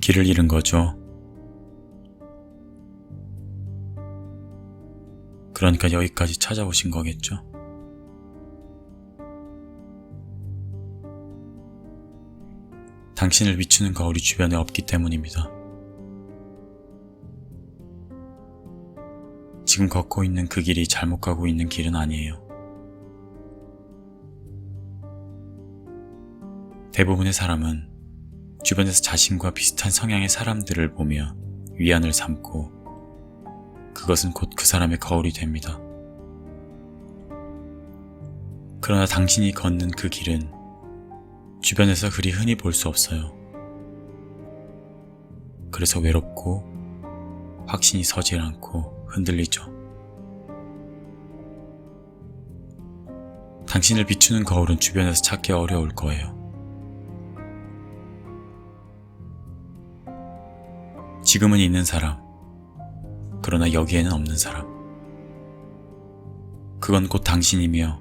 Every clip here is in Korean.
길을 잃은 거죠. 그러니까 여기까지 찾아오신 거겠죠. 당신을 비추는 거울이 주변에 없기 때문입니다. 지금 걷고 있는 그 길이 잘못 가고 있는 길은 아니에요. 대부분의 사람은 주변에서 자신과 비슷한 성향의 사람들을 보며 위안을 삼고 그것은 곧 그 사람의 거울이 됩니다. 그러나 당신이 걷는 그 길은 주변에서 그리 흔히 볼 수 없어요. 그래서 외롭고 확신이 서질 않고 흔들리죠. 당신을 비추는 거울은 주변에서 찾기 어려울 거예요. 지금은 있는 사람, 그러나 여기에는 없는 사람. 그건 곧 당신이며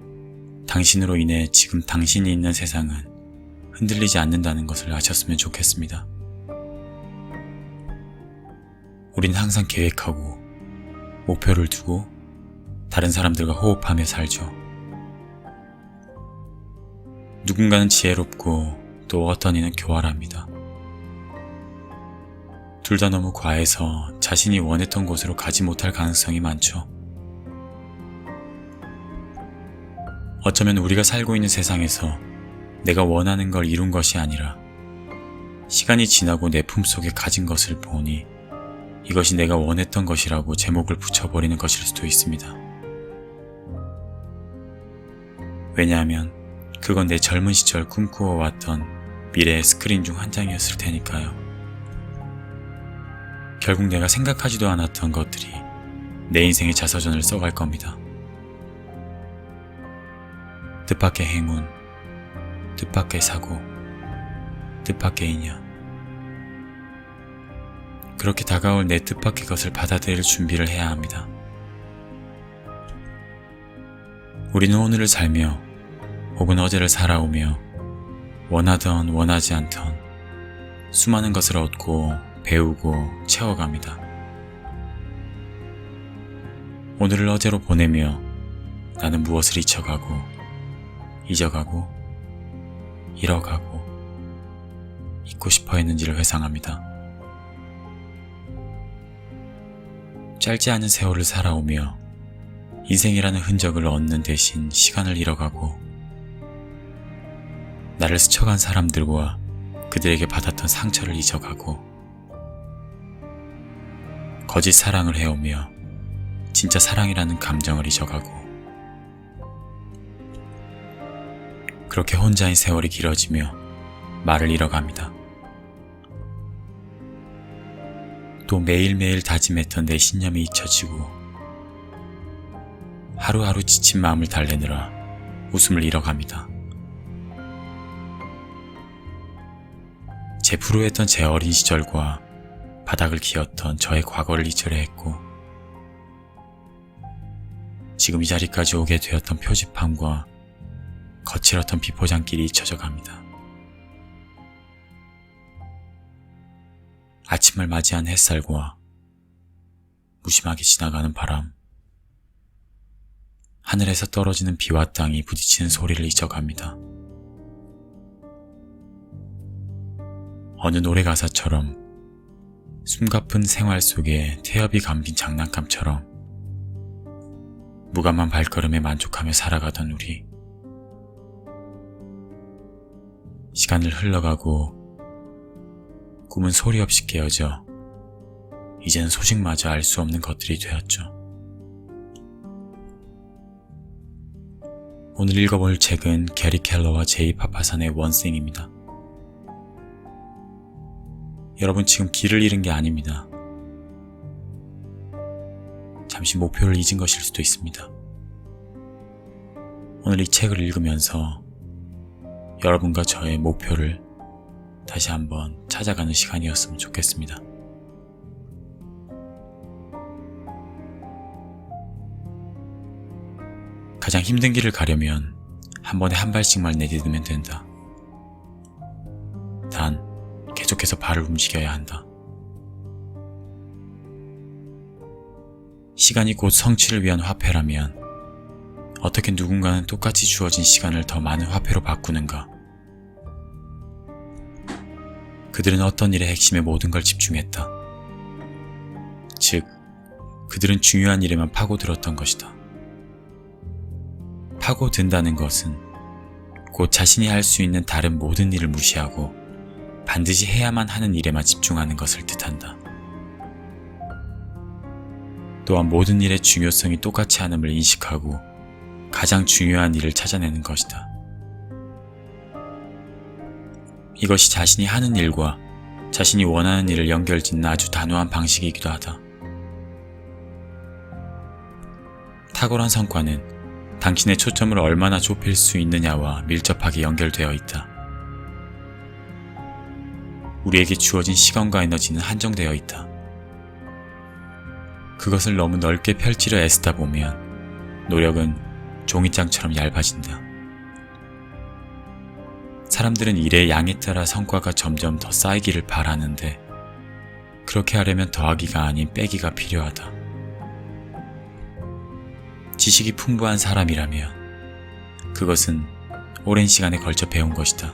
당신으로 인해 지금 당신이 있는 세상은 흔들리지 않는다는 것을 아셨으면 좋겠습니다. 우린 항상 계획하고 목표를 두고 다른 사람들과 호흡하며 살죠. 누군가는 지혜롭고 또 어떤 이는 교활합니다. 둘 다 너무 과해서 자신이 원했던 곳으로 가지 못할 가능성이 많죠. 어쩌면 우리가 살고 있는 세상에서 내가 원하는 걸 이룬 것이 아니라 시간이 지나고 내 품속에 가진 것을 보니 이것이 내가 원했던 것이라고 제목을 붙여버리는 것일 수도 있습니다. 왜냐하면 그건 내 젊은 시절 꿈꾸어왔던 미래의 스크린 중 한 장이었을 테니까요. 결국 내가 생각하지도 않았던 것들이 내 인생의 자서전을 써갈 겁니다. 뜻밖의 행운, 뜻밖의 사고, 뜻밖의 인연. 그렇게 다가올 내 뜻밖의 것을 받아들일 준비를 해야 합니다. 우리는 오늘을 살며 혹은 어제를 살아오며 원하던 원하지 않던 수많은 것을 얻고 배우고 채워갑니다. 오늘을 어제로 보내며 나는 무엇을 잊혀가고 잊어가고 잃어가고 잊고 싶어 했는지를 회상합니다. 짧지 않은 세월을 살아오며 인생이라는 흔적을 얻는 대신 시간을 잃어가고 나를 스쳐간 사람들과 그들에게 받았던 상처를 잊어가고 거짓 사랑을 해오며 진짜 사랑이라는 감정을 잊어가고 그렇게 혼자인 세월이 길어지며 말을 잃어갑니다. 또 매일매일 다짐했던 내 신념이 잊혀지고 하루하루 지친 마음을 달래느라 웃음을 잃어갑니다. 제 불우했던 제 어린 시절과 바닥을 기었던 저의 과거를 잊으려 했고 지금 이 자리까지 오게 되었던 표지판과 거칠었던 비포장길이 잊혀져 갑니다. 아침을 맞이한 햇살과 무심하게 지나가는 바람, 하늘에서 떨어지는 비와 땅이 부딪히는 소리를 잊어갑니다. 어느 노래 가사처럼 숨가쁜 생활 속에 태엽이 감긴 장난감처럼 무감한 발걸음에 만족하며 살아가던 우리. 시간을 흘러가고 꿈은 소리 없이 깨어져 이제는 소식마저 알 수 없는 것들이 되었죠. 오늘 읽어볼 책은 게리 켈러와 제이 파파산의 원싱입니다. 여러분 지금 길을 잃은 게 아닙니다. 잠시 목표를 잊은 것일 수도 있습니다. 오늘 이 책을 읽으면서 여러분과 저의 목표를 다시 한번 찾아가는 시간이었으면 좋겠습니다. 가장 힘든 길을 가려면 한 번에 한 발씩만 내딛으면 된다. 단, 계속해서 계속해서 발을 움직여야 한다. 시간이 곧 성취를 위한 화폐라면 어떻게 누군가는 똑같이 주어진 시간을 더 많은 화폐로 바꾸는가? 그들은 어떤 일의 핵심에 모든 걸 집중했다. 즉, 그들은 중요한 일에만 파고들었던 것이다. 파고든다는 것은 곧 자신이 할 수 있는 다른 모든 일을 무시하고 반드시 해야만 하는 일에만 집중하는 것을 뜻한다. 또한 모든 일의 중요성이 똑같이 않음을 인식하고 가장 중요한 일을 찾아내는 것이다. 이것이 자신이 하는 일과 자신이 원하는 일을 연결짓는 아주 단호한 방식이기도 하다. 탁월한 성과는 당신의 초점을 얼마나 좁힐 수 있느냐와 밀접하게 연결되어 있다. 우리에게 주어진 시간과 에너지는 한정되어 있다. 그것을 너무 넓게 펼치려 애쓰다 보면 노력은 종이장처럼 얇아진다. 사람들은 일의 양에 따라 성과가 점점 더 쌓이기를 바라는데 그렇게 하려면 더하기가 아닌 빼기가 필요하다. 지식이 풍부한 사람이라면 그것은 오랜 시간에 걸쳐 배운 것이다.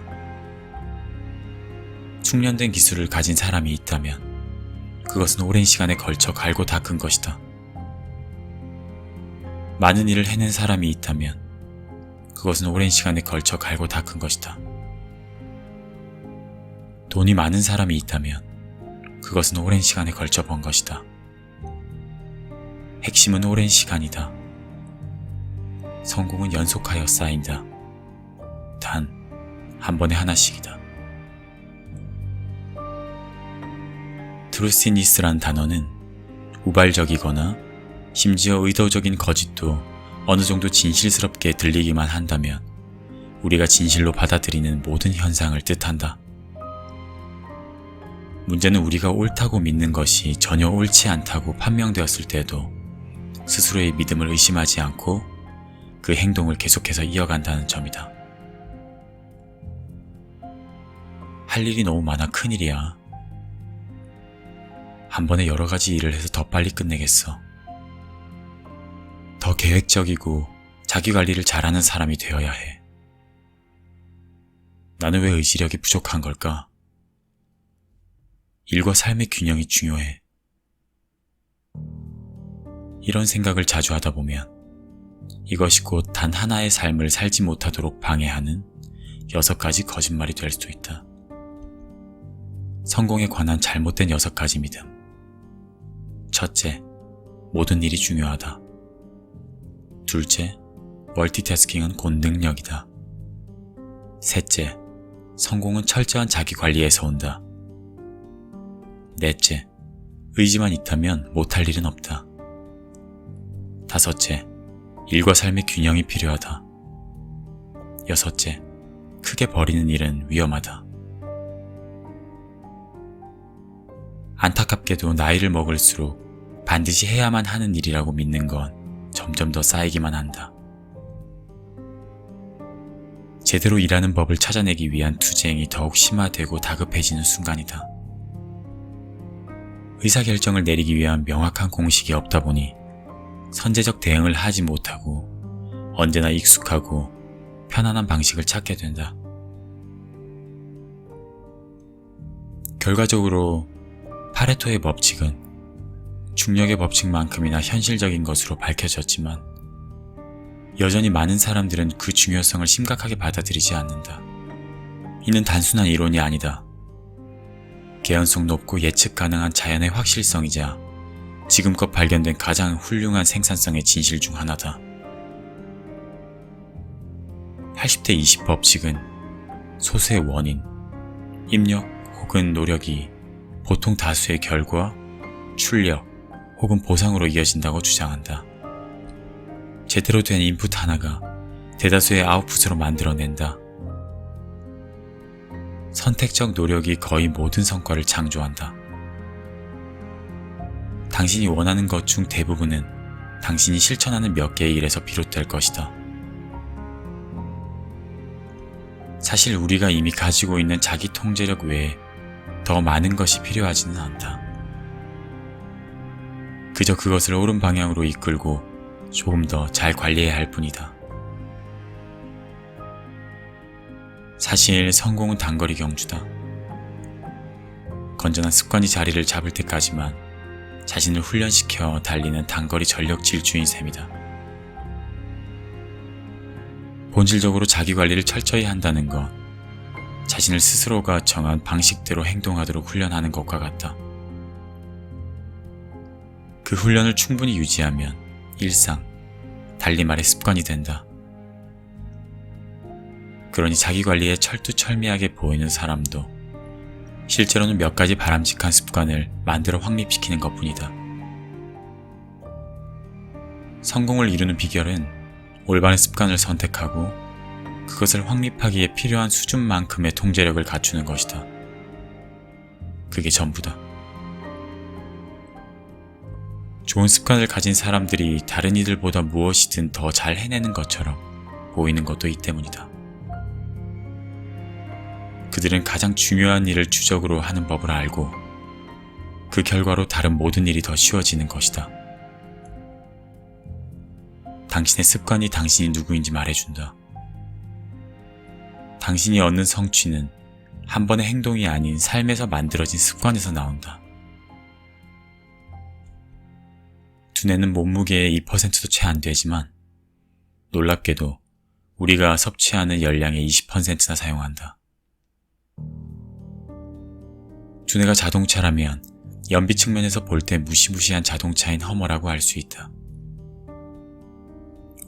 숙련된 기술을 가진 사람이 있다면 그것은 오랜 시간에 걸쳐 갈고 닦은 것이다. 많은 일을 해낸 사람이 있다면 그것은 오랜 시간에 걸쳐 갈고 닦은 것이다. 돈이 많은 사람이 있다면 그것은 오랜 시간에 걸쳐 번 것이다. 핵심은 오랜 시간이다. 성공은 연속하여 쌓인다. 단 한 번에 하나씩이다. 트루시니스란 단어는 우발적이거나 심지어 의도적인 거짓도 어느 정도 진실스럽게 들리기만 한다면 우리가 진실로 받아들이는 모든 현상을 뜻한다. 문제는 우리가 옳다고 믿는 것이 전혀 옳지 않다고 판명되었을 때도 스스로의 믿음을 의심하지 않고 그 행동을 계속해서 이어간다는 점이다. 할 일이 너무 많아 큰일이야. 한 번에 여러 가지 일을 해서 더 빨리 끝내겠어. 더 계획적이고 자기관리를 잘하는 사람이 되어야 해. 나는 왜 의지력이 부족한 걸까? 일과 삶의 균형이 중요해. 이런 생각을 자주 하다 보면 이것이 곧 단 하나의 삶을 살지 못하도록 방해하는 6가지 거짓말이 될 수도 있다. 성공에 관한 잘못된 6가지 믿음. 첫째, 모든 일이 중요하다. 둘째, 멀티태스킹은 곧 능력이다. 셋째, 성공은 철저한 자기관리에서 온다. 넷째, 의지만 있다면 못할 일은 없다. 다섯째, 일과 삶의 균형이 필요하다. 여섯째, 크게 버리는 일은 위험하다. 안타깝게도 나이를 먹을수록 반드시 해야만 하는 일이라고 믿는 건 점점 더 쌓이기만 한다. 제대로 일하는 법을 찾아내기 위한 투쟁이 더욱 심화되고 다급해지는 순간이다. 의사결정을 내리기 위한 명확한 공식이 없다 보니 선제적 대응을 하지 못하고 언제나 익숙하고 편안한 방식을 찾게 된다. 결과적으로 파레토의 법칙은 중력의 법칙만큼이나 현실적인 것으로 밝혀졌지만 여전히 많은 사람들은 그 중요성을 심각하게 받아들이지 않는다. 이는 단순한 이론이 아니다. 개연성 높고 예측 가능한 자연의 확실성이자 지금껏 발견된 가장 훌륭한 생산성의 진실 중 하나다. 80대 20 법칙은 소수의 원인, 입력 혹은 노력이 보통 다수의 결과, 출력 혹은 보상으로 이어진다고 주장한다. 제대로 된 인풋 하나가 대다수의 아웃풋으로 만들어낸다. 선택적 노력이 거의 모든 성과를 창조한다. 당신이 원하는 것 중 대부분은 당신이 실천하는 몇 개의 일에서 비롯될 것이다. 사실 우리가 이미 가지고 있는 자기 통제력 외에 더 많은 것이 필요하지는 않다. 그저 그것을 옳은 방향으로 이끌고 조금 더 잘 관리해야 할 뿐이다. 사실 성공은 단거리 경주다. 건전한 습관이 자리를 잡을 때까지만 자신을 훈련시켜 달리는 단거리 전력 질주인 셈이다. 본질적으로 자기 관리를 철저히 한다는 것, 자신을 스스로가 정한 방식대로 행동하도록 훈련하는 것과 같다. 그 훈련을 충분히 유지하면 일상, 달리 말해 습관이 된다. 그러니 자기 관리에 철두철미하게 보이는 사람도 실제로는 몇 가지 바람직한 습관을 만들어 확립시키는 것뿐이다. 성공을 이루는 비결은 올바른 습관을 선택하고 그것을 확립하기에 필요한 수준만큼의 통제력을 갖추는 것이다. 그게 전부다. 좋은 습관을 가진 사람들이 다른 이들보다 무엇이든 더 잘 해내는 것처럼 보이는 것도 이 때문이다. 그들은 가장 중요한 일을 주적으로 하는 법을 알고 그 결과로 다른 모든 일이 더 쉬워지는 것이다. 당신의 습관이 당신이 누구인지 말해준다. 당신이 얻는 성취는 한 번의 행동이 아닌 삶에서 만들어진 습관에서 나온다. 두뇌는 몸무게의 2%도 채 안 되지만 놀랍게도 우리가 섭취하는 열량의 20%나 사용한다. 두뇌가 자동차라면 연비 측면에서 볼 때 무시무시한 자동차인 허머라고 할 수 있다.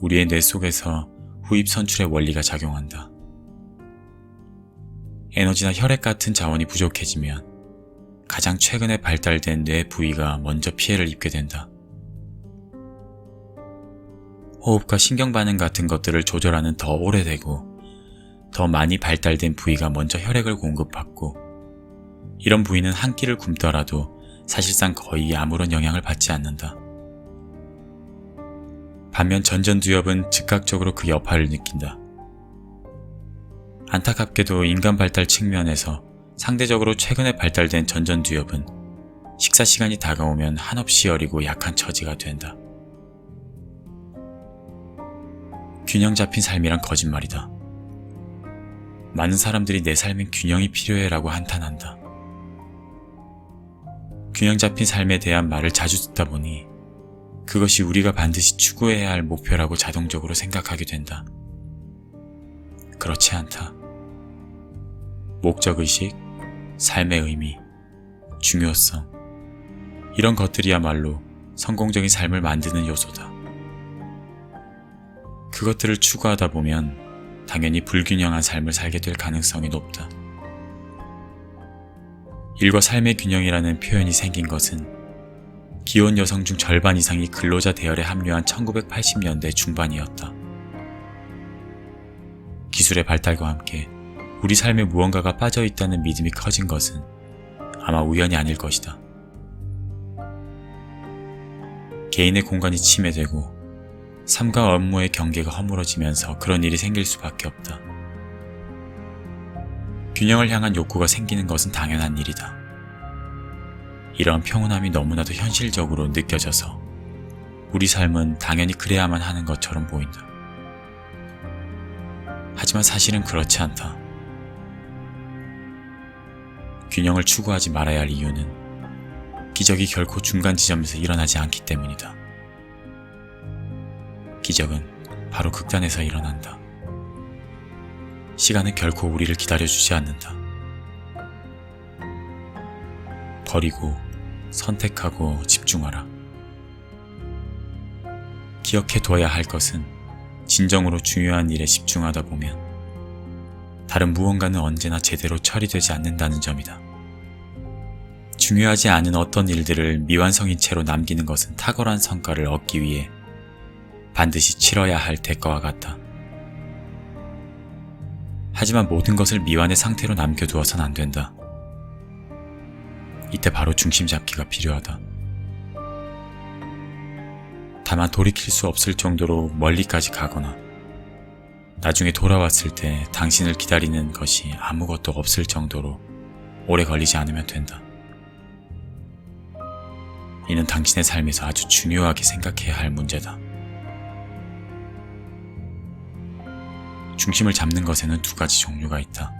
우리의 뇌 속에서 후입 선출의 원리가 작용한다. 에너지나 혈액 같은 자원이 부족해지면 가장 최근에 발달된 뇌 부위가 먼저 피해를 입게 된다. 호흡과 신경 반응 같은 것들을 조절하는 더 오래되고 더 많이 발달된 부위가 먼저 혈액을 공급받고, 이런 부위는 한 끼를 굶더라도 사실상 거의 아무런 영향을 받지 않는다. 반면 전전두엽은 즉각적으로 그 여파를 느낀다. 안타깝게도 인간 발달 측면에서 상대적으로 최근에 발달된 전전두엽은 식사 시간이 다가오면 한없이 여리고 약한 처지가 된다. 균형 잡힌 삶이란 거짓말이다. 많은 사람들이 내 삶엔 균형이 필요해라고 한탄한다. 균형 잡힌 삶에 대한 말을 자주 듣다 보니 그것이 우리가 반드시 추구해야 할 목표라고 자동적으로 생각하게 된다. 그렇지 않다. 목적의식, 삶의 의미, 중요성, 이런 것들이야말로 성공적인 삶을 만드는 요소다. 그것들을 추구하다 보면 당연히 불균형한 삶을 살게 될 가능성이 높다. 일과 삶의 균형이라는 표현이 생긴 것은 기혼 여성 중 절반 이상이 근로자 대열에 합류한 1980년대 중반이었다. 기술의 발달과 함께 우리 삶에 무언가가 빠져있다는 믿음이 커진 것은 아마 우연이 아닐 것이다. 개인의 공간이 침해되고 삶과 업무의 경계가 허물어지면서 그런 일이 생길 수밖에 없다. 균형을 향한 욕구가 생기는 것은 당연한 일이다. 이러한 평온함이 너무나도 현실적으로 느껴져서 우리 삶은 당연히 그래야만 하는 것처럼 보인다. 하지만 사실은 그렇지 않다. 균형을 추구하지 말아야 할 이유는 기적이 결코 중간 지점에서 일어나지 않기 때문이다. 기적은 바로 극단에서 일어난다. 시간은 결코 우리를 기다려주지 않는다. 버리고 선택하고 집중하라. 기억해둬야 할 것은 진정으로 중요한 일에 집중하다 보면 다른 무언가는 언제나 제대로 처리되지 않는다는 점이다. 중요하지 않은 어떤 일들을 미완성인 채로 남기는 것은 탁월한 성과를 얻기 위해 반드시 치러야 할 대가와 같다. 하지만 모든 것을 미완의 상태로 남겨두어선 안 된다. 이때 바로 중심 잡기가 필요하다. 다만 돌이킬 수 없을 정도로 멀리까지 가거나 나중에 돌아왔을 때 당신을 기다리는 것이 아무것도 없을 정도로 오래 걸리지 않으면 된다. 이는 당신의 삶에서 아주 중요하게 생각해야 할 문제다. 중심을 잡는 것에는 두 가지 종류가 있다.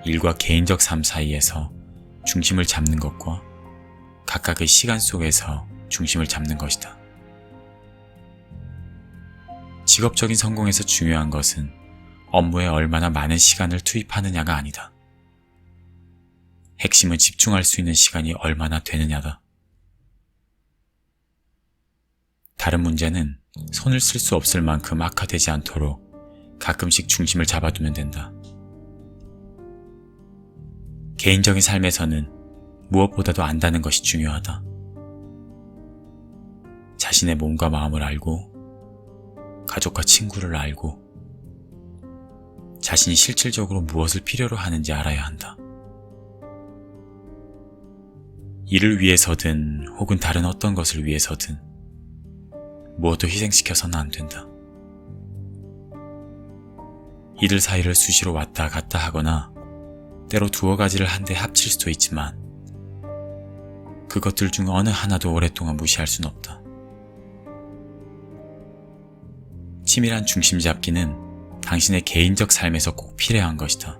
일과 개인적 삶 사이에서 중심을 잡는 것과 각각의 시간 속에서 중심을 잡는 것이다. 직업적인 성공에서 중요한 것은 업무에 얼마나 많은 시간을 투입하느냐가 아니다. 핵심은 집중할 수 있는 시간이 얼마나 되느냐다. 다른 문제는 손을 쓸 수 없을 만큼 악화되지 않도록 가끔씩 중심을 잡아두면 된다. 개인적인 삶에서는 무엇보다도 안다는 것이 중요하다. 자신의 몸과 마음을 알고, 가족과 친구를 알고, 자신이 실질적으로 무엇을 필요로 하는지 알아야 한다. 일을 위해서든 혹은 다른 어떤 것을 위해서든 무엇도 희생시켜서는 안 된다. 이들 사이를 수시로 왔다 갔다 하거나 때로 두어 가지를 한데 합칠 수도 있지만 그것들 중 어느 하나도 오랫동안 무시할 순 없다. 치밀한 중심 잡기는 당신의 개인적 삶에서 꼭 필요한 것이다.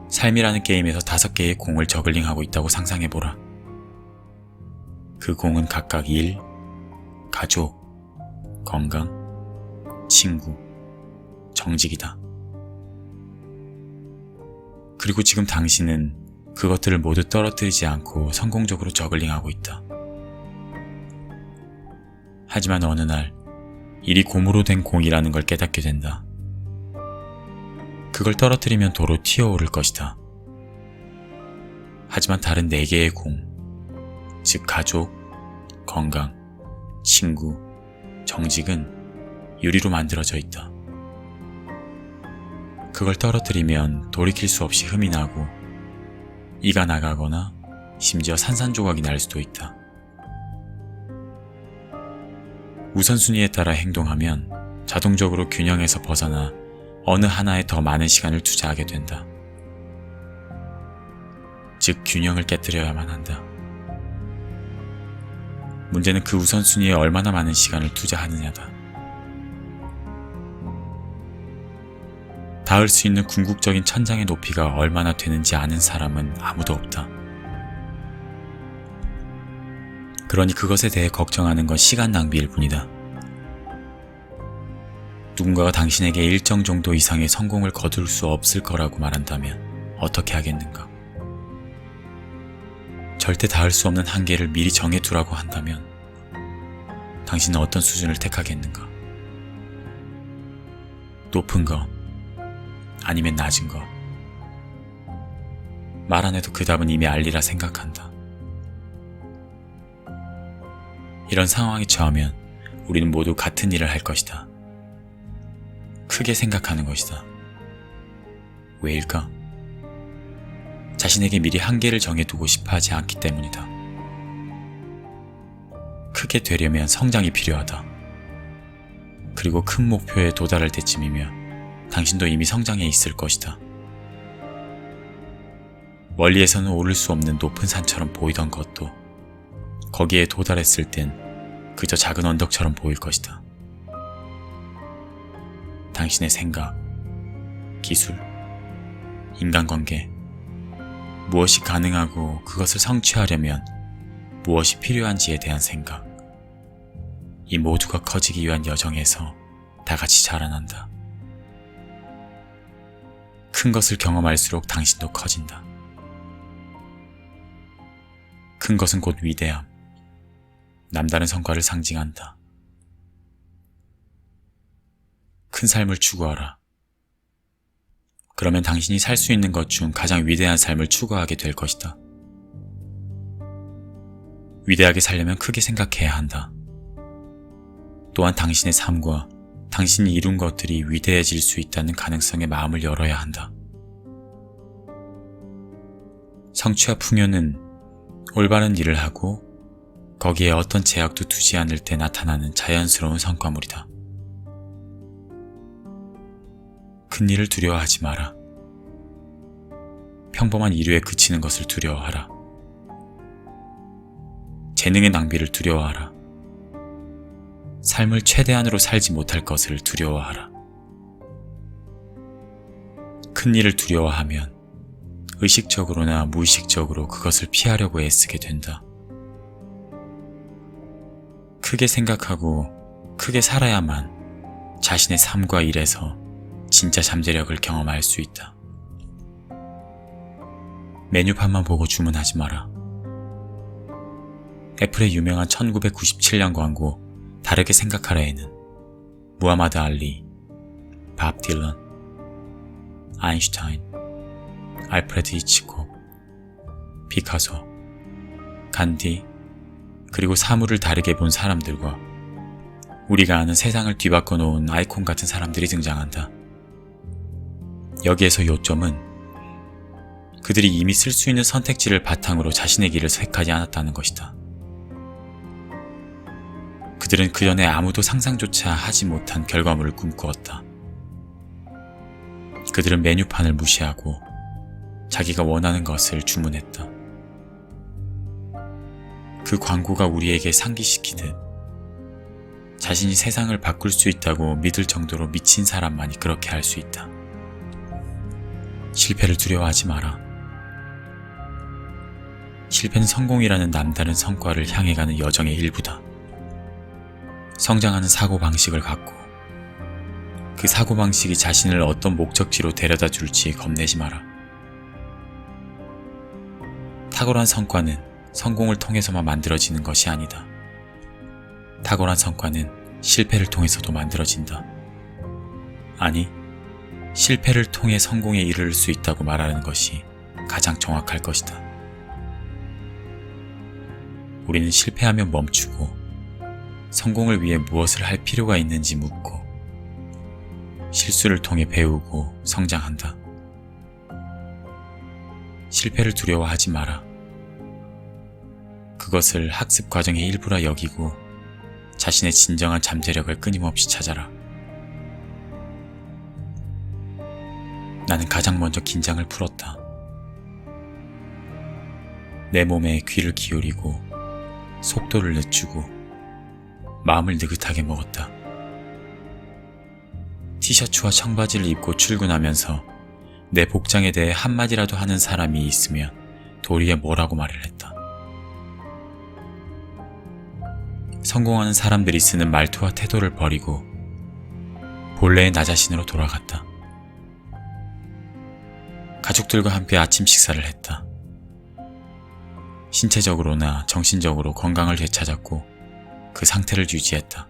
삶이라는 게임에서 5개의 공을 저글링하고 있다고 상상해보라. 그 공은 각각 일, 가족, 건강, 친구, 정직이다. 그리고 지금 당신은 그것들을 모두 떨어뜨리지 않고 성공적으로 저글링하고 있다. 하지만 어느 날 일이 고무로 된 공이라는 걸 깨닫게 된다. 그걸 떨어뜨리면 도로 튀어오를 것이다. 하지만 다른 4개의 공, 즉 가족, 건강, 친구, 정직은 유리로 만들어져 있다. 그걸 떨어뜨리면 돌이킬 수 없이 흠이 나고 이가 나가거나 심지어 산산조각이 날 수도 있다. 우선순위에 따라 행동하면 자동적으로 균형에서 벗어나 어느 하나에 더 많은 시간을 투자하게 된다. 즉 균형을 깨뜨려야만 한다. 문제는 그 우선순위에 얼마나 많은 시간을 투자하느냐다. 닿을 수 있는 궁극적인 천장의 높이가 얼마나 되는지 아는 사람은 아무도 없다. 그러니 그것에 대해 걱정하는 건 시간 낭비일 뿐이다. 누군가가 당신에게 일정 정도 이상의 성공을 거둘 수 없을 거라고 말한다면 어떻게 하겠는가? 절대 닿을 수 없는 한계를 미리 정해두라고 한다면 당신은 어떤 수준을 택하겠는가? 높은 거, 아니면 낮은 거. 말 안 해도 그 답은 이미 알리라 생각한다. 이런 상황에 처하면 우리는 모두 같은 일을 할 것이다. 크게 생각하는 것이다. 왜일까? 자신에게 미리 한계를 정해두고 싶어 하지 않기 때문이다. 크게 되려면 성장이 필요하다. 그리고 큰 목표에 도달할 때쯤이면 당신도 이미 성장해 있을 것이다. 멀리에서는 오를 수 없는 높은 산처럼 보이던 것도 거기에 도달했을 땐 그저 작은 언덕처럼 보일 것이다. 당신의 생각, 기술, 인간관계, 무엇이 가능하고 그것을 성취하려면 무엇이 필요한지에 대한 생각, 이 모두가 커지기 위한 여정에서 다 같이 자라난다. 큰 것을 경험할수록 당신도 커진다. 큰 것은 곧 위대함, 남다른 성과를 상징한다. 큰 삶을 추구하라. 그러면 당신이 살 수 있는 것 중 가장 위대한 삶을 추구하게 될 것이다. 위대하게 살려면 크게 생각해야 한다. 또한 당신의 삶과 당신이 이룬 것들이 위대해질 수 있다는 가능성에 마음을 열어야 한다. 성취와 풍요는 올바른 일을 하고 거기에 어떤 제약도 두지 않을 때 나타나는 자연스러운 성과물이다. 큰 일을 두려워하지 마라. 평범한 일류에 그치는 것을 두려워하라. 재능의 낭비를 두려워하라. 삶을 최대한으로 살지 못할 것을 두려워하라. 큰 일을 두려워하면 의식적으로나 무의식적으로 그것을 피하려고 애쓰게 된다. 크게 생각하고 크게 살아야만 자신의 삶과 일에서 진짜 잠재력을 경험할 수 있다. 메뉴판만 보고 주문하지 마라. 애플의 유명한 1997년 광고 다르게 생각하라에는 무하마드 알리, 밥 딜런, 아인슈타인, 알프레드 히치콕, 피카소, 간디, 그리고 사물을 다르게 본 사람들과 우리가 아는 세상을 뒤바꿔 놓은 아이콘 같은 사람들이 등장한다. 여기에서 요점은 그들이 이미 쓸 수 있는 선택지를 바탕으로 자신의 길을 택하지 않았다는 것이다. 그들은 그 전에 아무도 상상조차 하지 못한 결과물을 꿈꾸었다. 그들은 메뉴판을 무시하고 자기가 원하는 것을 주문했다. 그 광고가 우리에게 상기시키듯 자신이 세상을 바꿀 수 있다고 믿을 정도로 미친 사람만이 그렇게 할 수 있다. 실패를 두려워하지 마라. 실패는 성공이라는 남다른 성과를 향해 가는 여정의 일부다. 성장하는 사고방식을 갖고 그 사고방식이 자신을 어떤 목적지로 데려다 줄지 겁내지 마라. 탁월한 성과는 성공을 통해서만 만들어지는 것이 아니다. 탁월한 성과는 실패를 통해서도 만들어진다. 아니, 실패를 통해 성공에 이를 수 있다고 말하는 것이 가장 정확할 것이다. 우리는 실패하면 멈추고 성공을 위해 무엇을 할 필요가 있는지 묻고 실수를 통해 배우고 성장한다. 실패를 두려워하지 마라. 그것을 학습 과정의 일부라 여기고 자신의 진정한 잠재력을 끊임없이 찾아라. 나는 가장 먼저 긴장을 풀었다. 내 몸에 귀를 기울이고 속도를 늦추고 마음을 느긋하게 먹었다. 티셔츠와 청바지를 입고 출근하면서 내 복장에 대해 한마디라도 하는 사람이 있으면 도리에 뭐라고 말을 했다. 성공하는 사람들이 쓰는 말투와 태도를 버리고 본래의 나 자신으로 돌아갔다. 가족들과 함께 아침 식사를 했다. 신체적으로나 정신적으로 건강을 되찾았고 그 상태를 유지했다.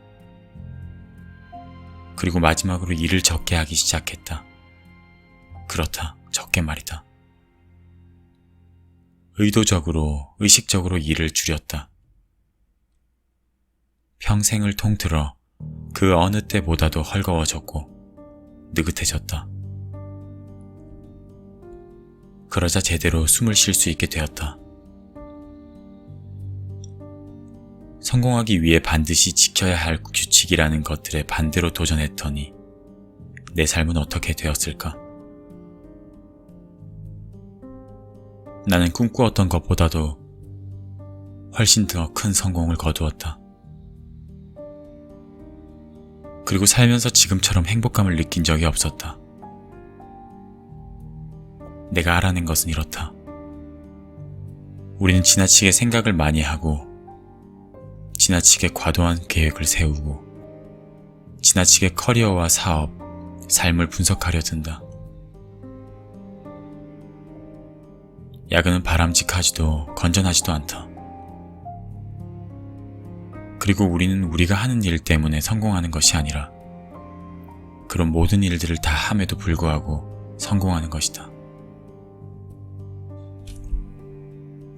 그리고 마지막으로 일을 적게 하기 시작했다. 그렇다, 적게 말이다. 의도적으로, 의식적으로 일을 줄였다. 평생을 통틀어 그 어느 때보다도 헐거워졌고 느긋해졌다. 그러자 제대로 숨을 쉴 수 있게 되었다. 성공하기 위해 반드시 지켜야 할 규칙이라는 것들에 반대로 도전했더니 내 삶은 어떻게 되었을까? 나는 꿈꾸었던 것보다도 훨씬 더 큰 성공을 거두었다. 그리고 살면서 지금처럼 행복감을 느낀 적이 없었다. 내가 알아낸 것은 이렇다. 우리는 지나치게 생각을 많이 하고 지나치게 과도한 계획을 세우고 지나치게 커리어와 사업, 삶을 분석하려 든다. 야근은 바람직하지도 건전하지도 않다. 그리고 우리는 우리가 하는 일 때문에 성공하는 것이 아니라 그런 모든 일들을 다 함에도 불구하고 성공하는 것이다.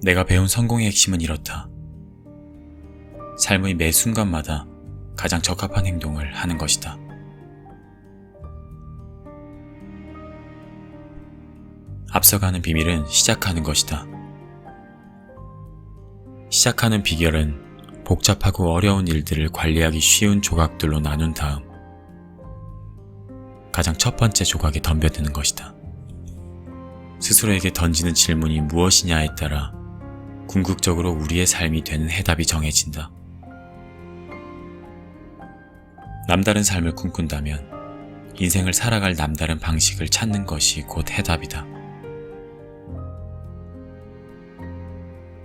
내가 배운 성공의 핵심은 이렇다. 삶의 매 순간마다 가장 적합한 행동을 하는 것이다. 앞서가는 비밀은 시작하는 것이다. 시작하는 비결은 복잡하고 어려운 일들을 관리하기 쉬운 조각들로 나눈 다음 가장 첫 번째 조각에 덤벼드는 것이다. 스스로에게 던지는 질문이 무엇이냐에 따라 궁극적으로 우리의 삶이 되는 해답이 정해진다. 남다른 삶을 꿈꾼다면 인생을 살아갈 남다른 방식을 찾는 것이 곧 해답이다.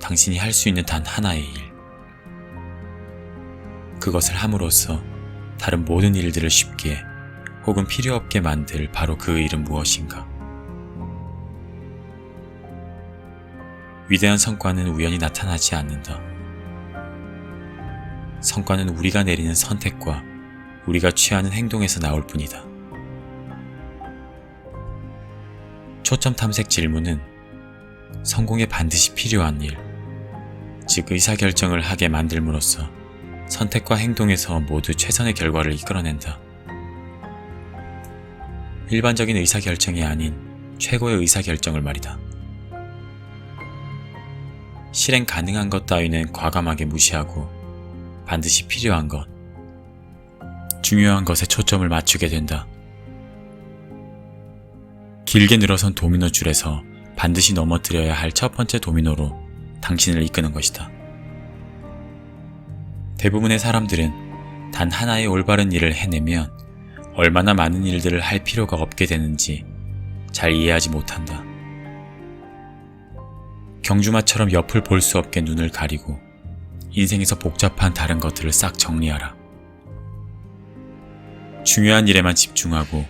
당신이 할 수 있는 단 하나의 일. 그것을 함으로써 다른 모든 일들을 쉽게 혹은 필요 없게 만들 바로 그 일은 무엇인가? 위대한 성과는 우연히 나타나지 않는다. 성과는 우리가 내리는 선택과 우리가 취하는 행동에서 나올 뿐이다. 초점 탐색 질문은 성공에 반드시 필요한 일, 즉 의사결정을 하게 만들므로써 선택과 행동에서 모두 최선의 결과를 이끌어낸다. 일반적인 의사결정이 아닌 최고의 의사결정을 말이다. 실행 가능한 것 따위는 과감하게 무시하고 반드시 필요한 것, 중요한 것에 초점을 맞추게 된다. 길게 늘어선 도미노 줄에서 반드시 넘어뜨려야 할 첫 번째 도미노로 당신을 이끄는 것이다. 대부분의 사람들은 단 하나의 올바른 일을 해내면 얼마나 많은 일들을 할 필요가 없게 되는지 잘 이해하지 못한다. 경주마처럼 옆을 볼 수 없게 눈을 가리고 인생에서 복잡한 다른 것들을 싹 정리하라. 중요한 일에만 집중하고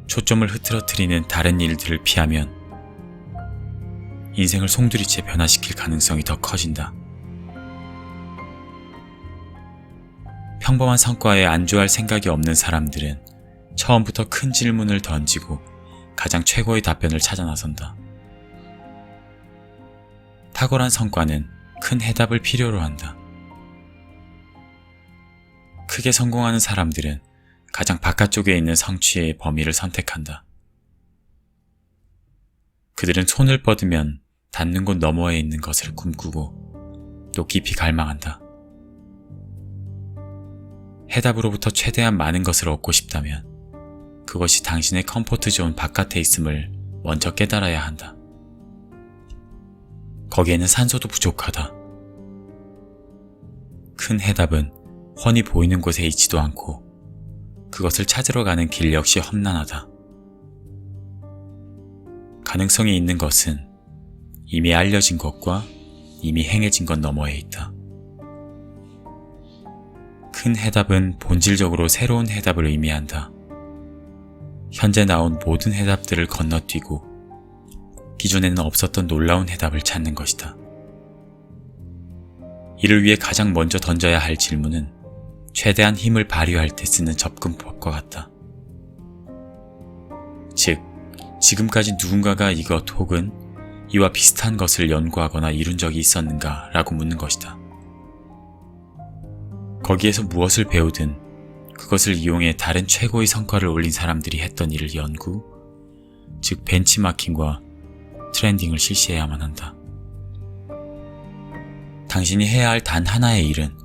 초점을 흐트러뜨리는 다른 일들을 피하면 인생을 송두리째 변화시킬 가능성이 더 커진다. 평범한 성과에 안주할 생각이 없는 사람들은 처음부터 큰 질문을 던지고 가장 최고의 답변을 찾아 나선다. 탁월한 성과는 큰 해답을 필요로 한다. 크게 성공하는 사람들은 가장 바깥쪽에 있는 성취의 범위를 선택한다. 그들은 손을 뻗으면 닿는 곳 너머에 있는 것을 꿈꾸고 또 깊이 갈망한다. 해답으로부터 최대한 많은 것을 얻고 싶다면 그것이 당신의 컴포트 존 바깥에 있음을 먼저 깨달아야 한다. 거기에는 산소도 부족하다. 큰 해답은 훤히 보이는 곳에 있지도 않고 그것을 찾으러 가는 길 역시 험난하다. 가능성이 있는 것은 이미 알려진 것과 이미 행해진 것 너머에 있다. 큰 해답은 본질적으로 새로운 해답을 의미한다. 현재 나온 모든 해답들을 건너뛰고 기존에는 없었던 놀라운 해답을 찾는 것이다. 이를 위해 가장 먼저 던져야 할 질문은 최대한 힘을 발휘할 때 쓰는 접근법과 같다. 즉, 지금까지 누군가가 이것 혹은 이와 비슷한 것을 연구하거나 이룬 적이 있었는가 라고 묻는 것이다. 거기에서 무엇을 배우든 그것을 이용해 다른 최고의 성과를 올린 사람들이 했던 일을 연구, 즉 벤치마킹과 트렌딩을 실시해야만 한다. 당신이 해야 할 단 하나의 일은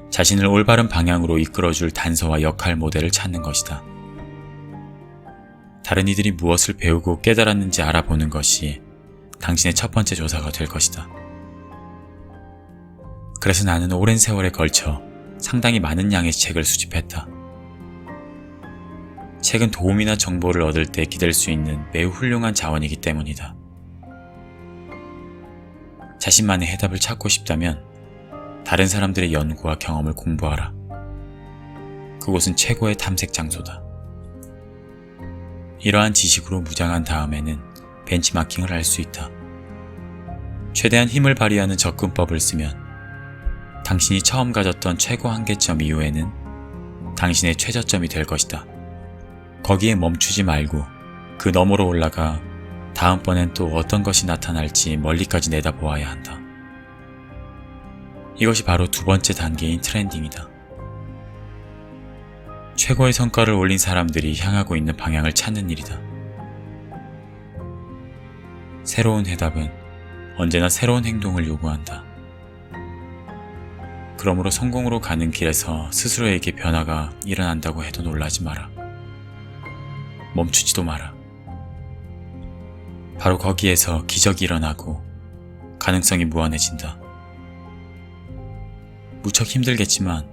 자신을 올바른 방향으로 이끌어줄 단서와 역할 모델을 찾는 것이다. 다른 이들이 무엇을 배우고 깨달았는지 알아보는 것이 당신의 첫 번째 조사가 될 것이다. 그래서 나는 오랜 세월에 걸쳐 상당히 많은 양의 책을 수집했다. 책은 도움이나 정보를 얻을 때 기댈 수 있는 매우 훌륭한 자원이기 때문이다. 자신만의 해답을 찾고 싶다면 다른 사람들의 연구와 경험을 공부하라. 그곳은 최고의 탐색 장소다. 이러한 지식으로 무장한 다음에는 벤치마킹을 할 수 있다. 최대한 힘을 발휘하는 접근법을 쓰면 당신이 처음 가졌던 최고 한계점 이후에는 당신의 최저점이 될 것이다. 거기에 멈추지 말고 그 너머로 올라가 다음번엔 또 어떤 것이 나타날지 멀리까지 내다보아야 한다. 이것이 바로 두 번째 단계인 트렌딩이다. 최고의 성과를 올린 사람들이 향하고 있는 방향을 찾는 일이다. 새로운 해답은 언제나 새로운 행동을 요구한다. 그러므로 성공으로 가는 길에서 스스로에게 변화가 일어난다고 해도 놀라지 마라. 멈추지도 마라. 바로 거기에서 기적이 일어나고 가능성이 무한해진다. 무척 힘들겠지만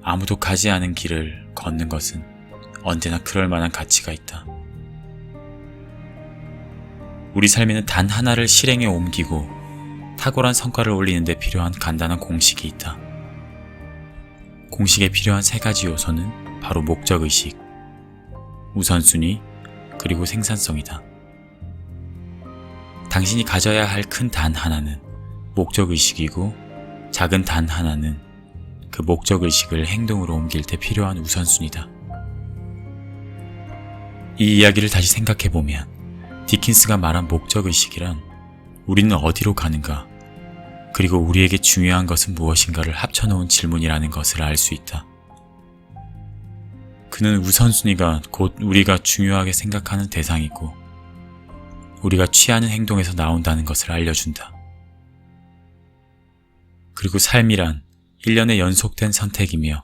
아무도 가지 않은 길을 걷는 것은 언제나 그럴 만한 가치가 있다. 우리 삶에는 단 하나를 실행에 옮기고 탁월한 성과를 올리는 데 필요한 간단한 공식이 있다. 공식에 필요한 세 가지 요소는 바로 목적의식, 우선순위, 그리고 생산성이다. 당신이 가져야 할 큰 단 하나는 목적의식이고 작은 단 하나는 그 목적의식을 행동으로 옮길 때 필요한 우선순위다. 이 이야기를 다시 생각해보면 디킨스가 말한 목적의식이란 우리는 어디로 가는가, 그리고 우리에게 중요한 것은 무엇인가를 합쳐놓은 질문이라는 것을 알 수 있다. 그는 우선순위가 곧 우리가 중요하게 생각하는 대상이고 우리가 취하는 행동에서 나온다는 것을 알려준다. 그리고 삶이란 일련의 연속된 선택이며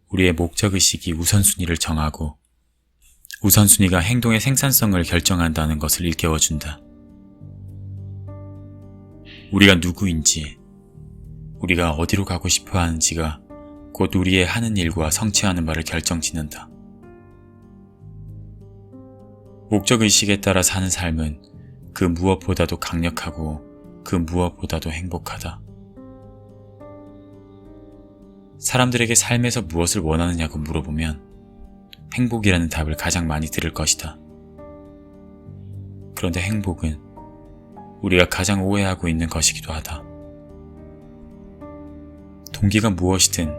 우리의 목적의식이 우선순위를 정하고 우선순위가 행동의 생산성을 결정한다는 것을 일깨워준다. 우리가 누구인지, 우리가 어디로 가고 싶어 하는지가 곧 우리의 하는 일과 성취하는 바를 결정짓는다. 목적의식에 따라 사는 삶은 그 무엇보다도 강력하고 그 무엇보다도 행복하다. 사람들에게 삶에서 무엇을 원하느냐고 물어보면 행복이라는 답을 가장 많이 들을 것이다. 그런데 행복은 우리가 가장 오해하고 있는 것이기도 하다. 동기가 무엇이든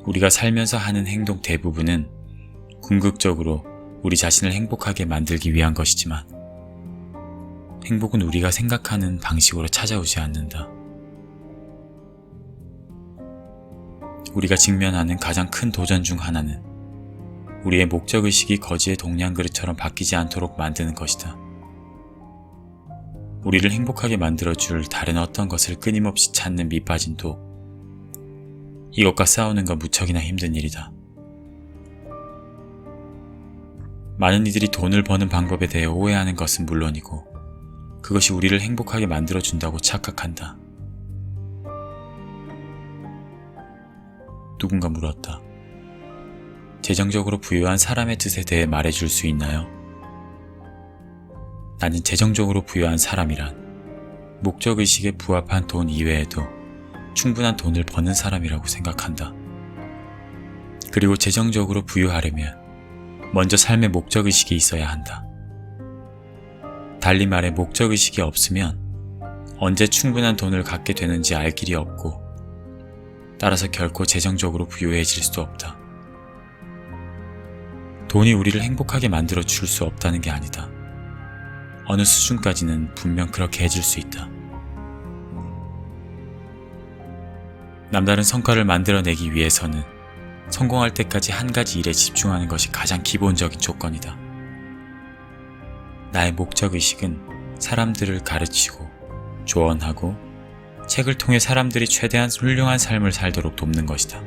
우리가 살면서 하는 행동 대부분은 궁극적으로 우리 자신을 행복하게 만들기 위한 것이지만 행복은 우리가 생각하는 방식으로 찾아오지 않는다. 우리가 직면하는 가장 큰 도전 중 하나는 우리의 목적의식이 거지의 동냥그릇처럼 바뀌지 않도록 만드는 것이다. 우리를 행복하게 만들어줄 다른 어떤 것을 끊임없이 찾는 밑빠짐도 이것과 싸우는 건 무척이나 힘든 일이다. 많은 이들이 돈을 버는 방법에 대해 오해하는 것은 물론이고 그것이 우리를 행복하게 만들어준다고 착각한다. 누군가 물었다. 재정적으로 부유한 사람의 뜻에 대해 말해줄 수 있나요? 나는 재정적으로 부유한 사람이란 목적의식에 부합한 돈 이외에도 충분한 돈을 버는 사람이라고 생각한다. 그리고 재정적으로 부유하려면 먼저 삶의 목적의식이 있어야 한다. 달리 말해 목적의식이 없으면 언제 충분한 돈을 갖게 되는지 알 길이 없고 따라서 결코 재정적으로 부유해질 수도 없다. 돈이 우리를 행복하게 만들어 줄 수 없다는 게 아니다. 어느 수준까지는 분명 그렇게 해줄 수 있다. 남다른 성과를 만들어내기 위해서는 성공할 때까지 한 가지 일에 집중하는 것이 가장 기본적인 조건이다. 나의 목적의식은 사람들을 가르치고 조언하고 책을 통해 사람들이 최대한 훌륭한 삶을 살도록 돕는 것이다.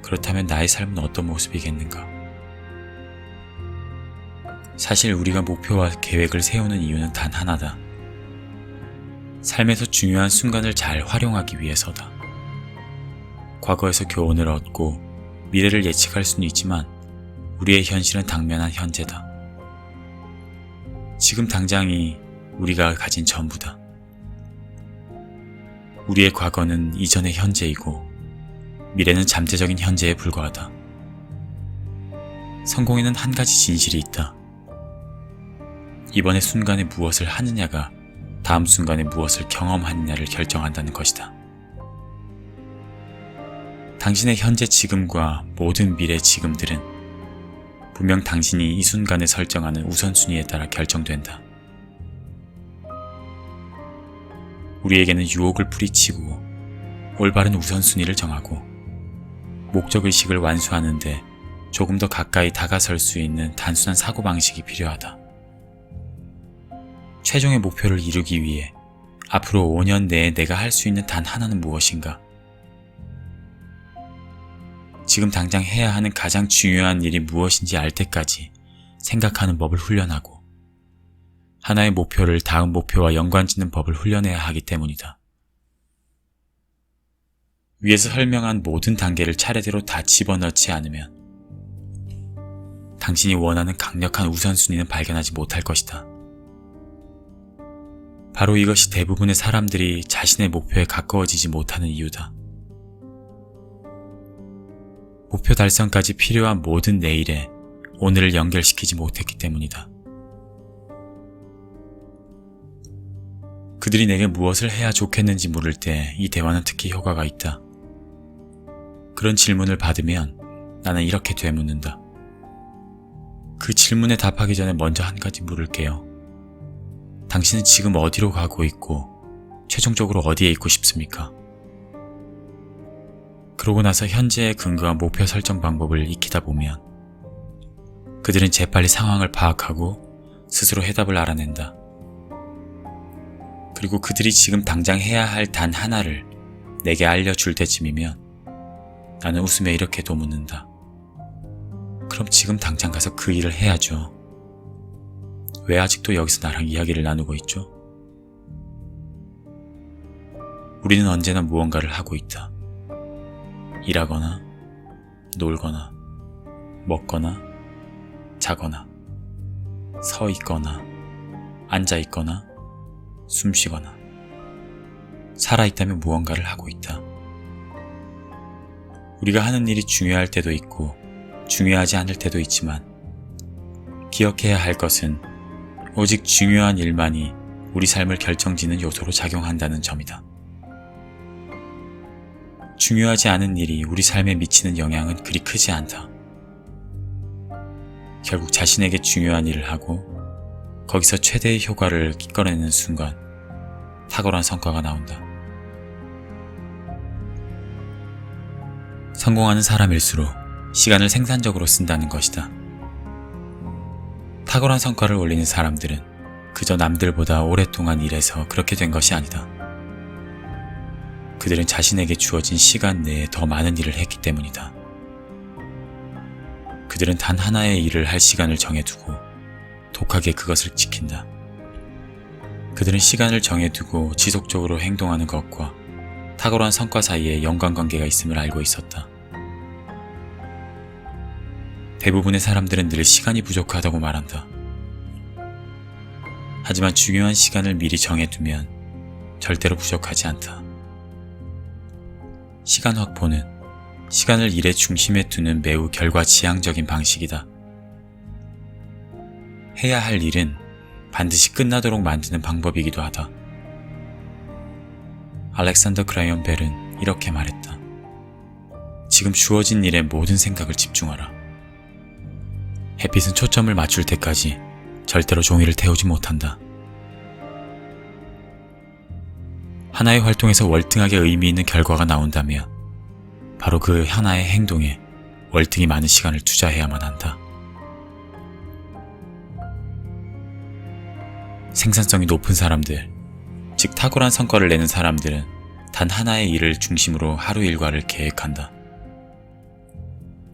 그렇다면 나의 삶은 어떤 모습이겠는가? 사실 우리가 목표와 계획을 세우는 이유는 단 하나다. 삶에서 중요한 순간을 잘 활용하기 위해서다. 과거에서 교훈을 얻고 미래를 예측할 수는 있지만 우리의 현실은 당면한 현재다. 지금 당장이 우리가 가진 전부다. 우리의 과거는 이전의 현재이고 미래는 잠재적인 현재에 불과하다. 성공에는 한 가지 진실이 있다. 이번의 순간에 무엇을 하느냐가 다음 순간에 무엇을 경험하느냐를 결정한다는 것이다. 당신의 현재 지금과 모든 미래 지금들은 분명 당신이 이 순간에 설정하는 우선순위에 따라 결정된다. 우리에게는 유혹을 뿌리치고 올바른 우선순위를 정하고 목적의식을 완수하는데 조금 더 가까이 다가설 수 있는 단순한 사고방식이 필요하다. 최종의 목표를 이루기 위해 앞으로 5년 내에 내가 할 수 있는 단 하나는 무엇인가? 지금 당장 해야 하는 가장 중요한 일이 무엇인지 알 때까지 생각하는 법을 훈련하고 하나의 목표를 다음 목표와 연관짓는 법을 훈련해야 하기 때문이다. 위에서 설명한 모든 단계를 차례대로 다 집어넣지 않으면 당신이 원하는 강력한 우선순위는 발견하지 못할 것이다. 바로 이것이 대부분의 사람들이 자신의 목표에 가까워지지 못하는 이유다. 목표 달성까지 필요한 모든 내일에 오늘을 연결시키지 못했기 때문이다. 그들이 내게 무엇을 해야 좋겠는지 물을 때 이 대화는 특히 효과가 있다. 그런 질문을 받으면 나는 이렇게 되묻는다. 그 질문에 답하기 전에 먼저 한 가지 물을게요. 당신은 지금 어디로 가고 있고 최종적으로 어디에 있고 싶습니까? 그러고 나서 현재에 근거한 목표 설정 방법을 익히다 보면 그들은 재빨리 상황을 파악하고 스스로 해답을 알아낸다. 그리고 그들이 지금 당장 해야 할 단 하나를 내게 알려줄 때쯤이면 나는 웃으며 이렇게 도묻는다. 그럼 지금 당장 가서 그 일을 해야죠. 왜 아직도 여기서 나랑 이야기를 나누고 있죠? 우리는 언제나 무언가를 하고 있다. 일하거나, 놀거나, 먹거나, 자거나, 서 있거나, 앉아 있거나, 숨 쉬거나, 살아있다면 무언가를 하고 있다. 우리가 하는 일이 중요할 때도 있고 중요하지 않을 때도 있지만 기억해야 할 것은 오직 중요한 일만이 우리 삶을 결정짓는 요소로 작용한다는 점이다. 중요하지 않은 일이 우리 삶에 미치는 영향은 그리 크지 않다. 결국 자신에게 중요한 일을 하고 거기서 최대의 효과를 이끌어내는 순간 탁월한 성과가 나온다. 성공하는 사람일수록 시간을 생산적으로 쓴다는 것이다. 탁월한 성과를 올리는 사람들은 그저 남들보다 오랫동안 일해서 그렇게 된 것이 아니다. 그들은 자신에게 주어진 시간 내에 더 많은 일을 했기 때문이다. 그들은 단 하나의 일을 할 시간을 정해두고 독하게 그것을 지킨다. 그들은 시간을 정해두고 지속적으로 행동하는 것과 탁월한 성과 사이에 연관관계가 있음을 알고 있었다. 대부분의 사람들은 늘 시간이 부족하다고 말한다. 하지만 중요한 시간을 미리 정해두면 절대로 부족하지 않다. 시간 확보는 시간을 일의 중심에 두는 매우 결과지향적인 방식이다. 해야 할 일은 반드시 끝나도록 만드는 방법이기도 하다. 알렉산더 그라이엄 벨은 이렇게 말했다. 지금 주어진 일에 모든 생각을 집중하라. 햇빛은 초점을 맞출 때까지 절대로 종이를 태우지 못한다. 하나의 활동에서 월등하게 의미 있는 결과가 나온다면 바로 그 하나의 행동에 월등히 많은 시간을 투자해야만 한다. 생산성이 높은 사람들, 즉 탁월한 성과를 내는 사람들은 단 하나의 일을 중심으로 하루 일과를 계획한다.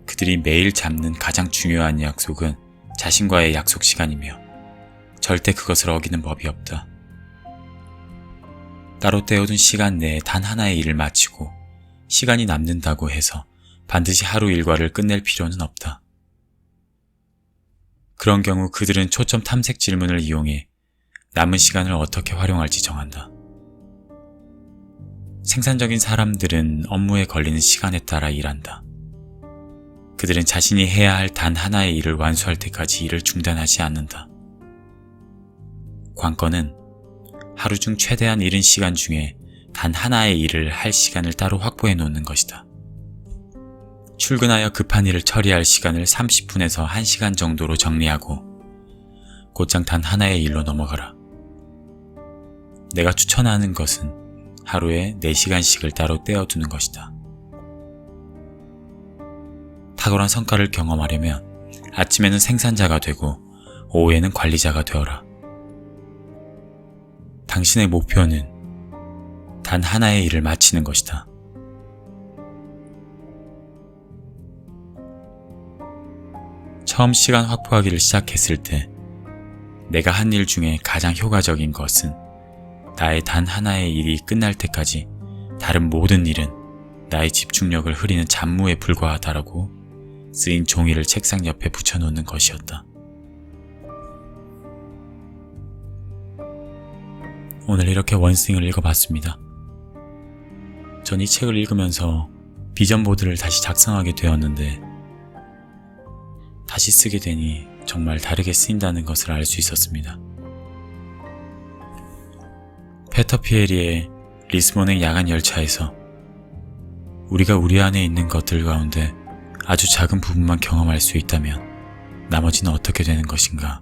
그들이 매일 잡는 가장 중요한 약속은 자신과의 약속 시간이며 절대 그것을 어기는 법이 없다. 따로 떼어둔 시간 내에 단 하나의 일을 마치고 시간이 남는다고 해서 반드시 하루 일과를 끝낼 필요는 없다. 그런 경우 그들은 초점 탐색 질문을 이용해 남은 시간을 어떻게 활용할지 정한다. 생산적인 사람들은 업무에 걸리는 시간에 따라 일한다. 그들은 자신이 해야 할 단 하나의 일을 완수할 때까지 일을 중단하지 않는다. 관건은 하루 중 최대한 이른 시간 중에 단 하나의 일을 할 시간을 따로 확보해 놓는 것이다. 출근하여 급한 일을 처리할 시간을 30분에서 1시간 정도로 정리하고 곧장 단 하나의 일로 넘어가라. 내가 추천하는 것은 하루에 4시간씩을 따로 떼어두는 것이다. 탁월한 성과를 경험하려면 아침에는 생산자가 되고 오후에는 관리자가 되어라. 당신의 목표는 단 하나의 일을 마치는 것이다. 처음 시간 확보하기를 시작했을 때 내가 한 일 중에 가장 효과적인 것은 나의 단 하나의 일이 끝날 때까지 다른 모든 일은 나의 집중력을 흐리는 잡무에 불과하다라고 쓰인 종이를 책상 옆에 붙여놓는 것이었다. 오늘 이렇게 원스윙을 읽어봤습니다. 전 이 책을 읽으면서 비전보드를 다시 작성하게 되었는데 다시 쓰게 되니 정말 다르게 쓰인다는 것을 알 수 있었습니다. 페터 피에리의 리스본행 야간 열차에서 우리가 우리 안에 있는 것들 가운데 아주 작은 부분만 경험할 수 있다면 나머지는 어떻게 되는 것인가?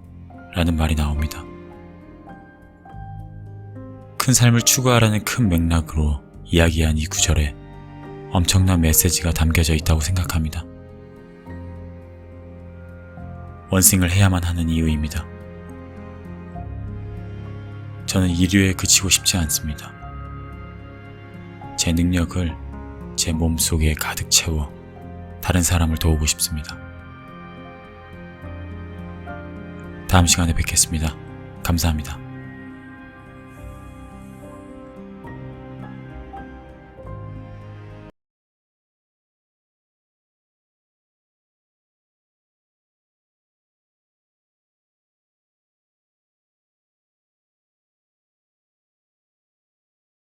라는 말이 나옵니다. 큰 삶을 추구하라는 큰 맥락으로 이야기한 이 구절에 엄청난 메시지가 담겨져 있다고 생각합니다. 원스윙을 해야만 하는 이유입니다. 저는 이류에 그치고 싶지 않습니다. 제 능력을 제 몸속에 가득 채워 다른 사람을 도우고 싶습니다. 다음 시간에 뵙겠습니다. 감사합니다.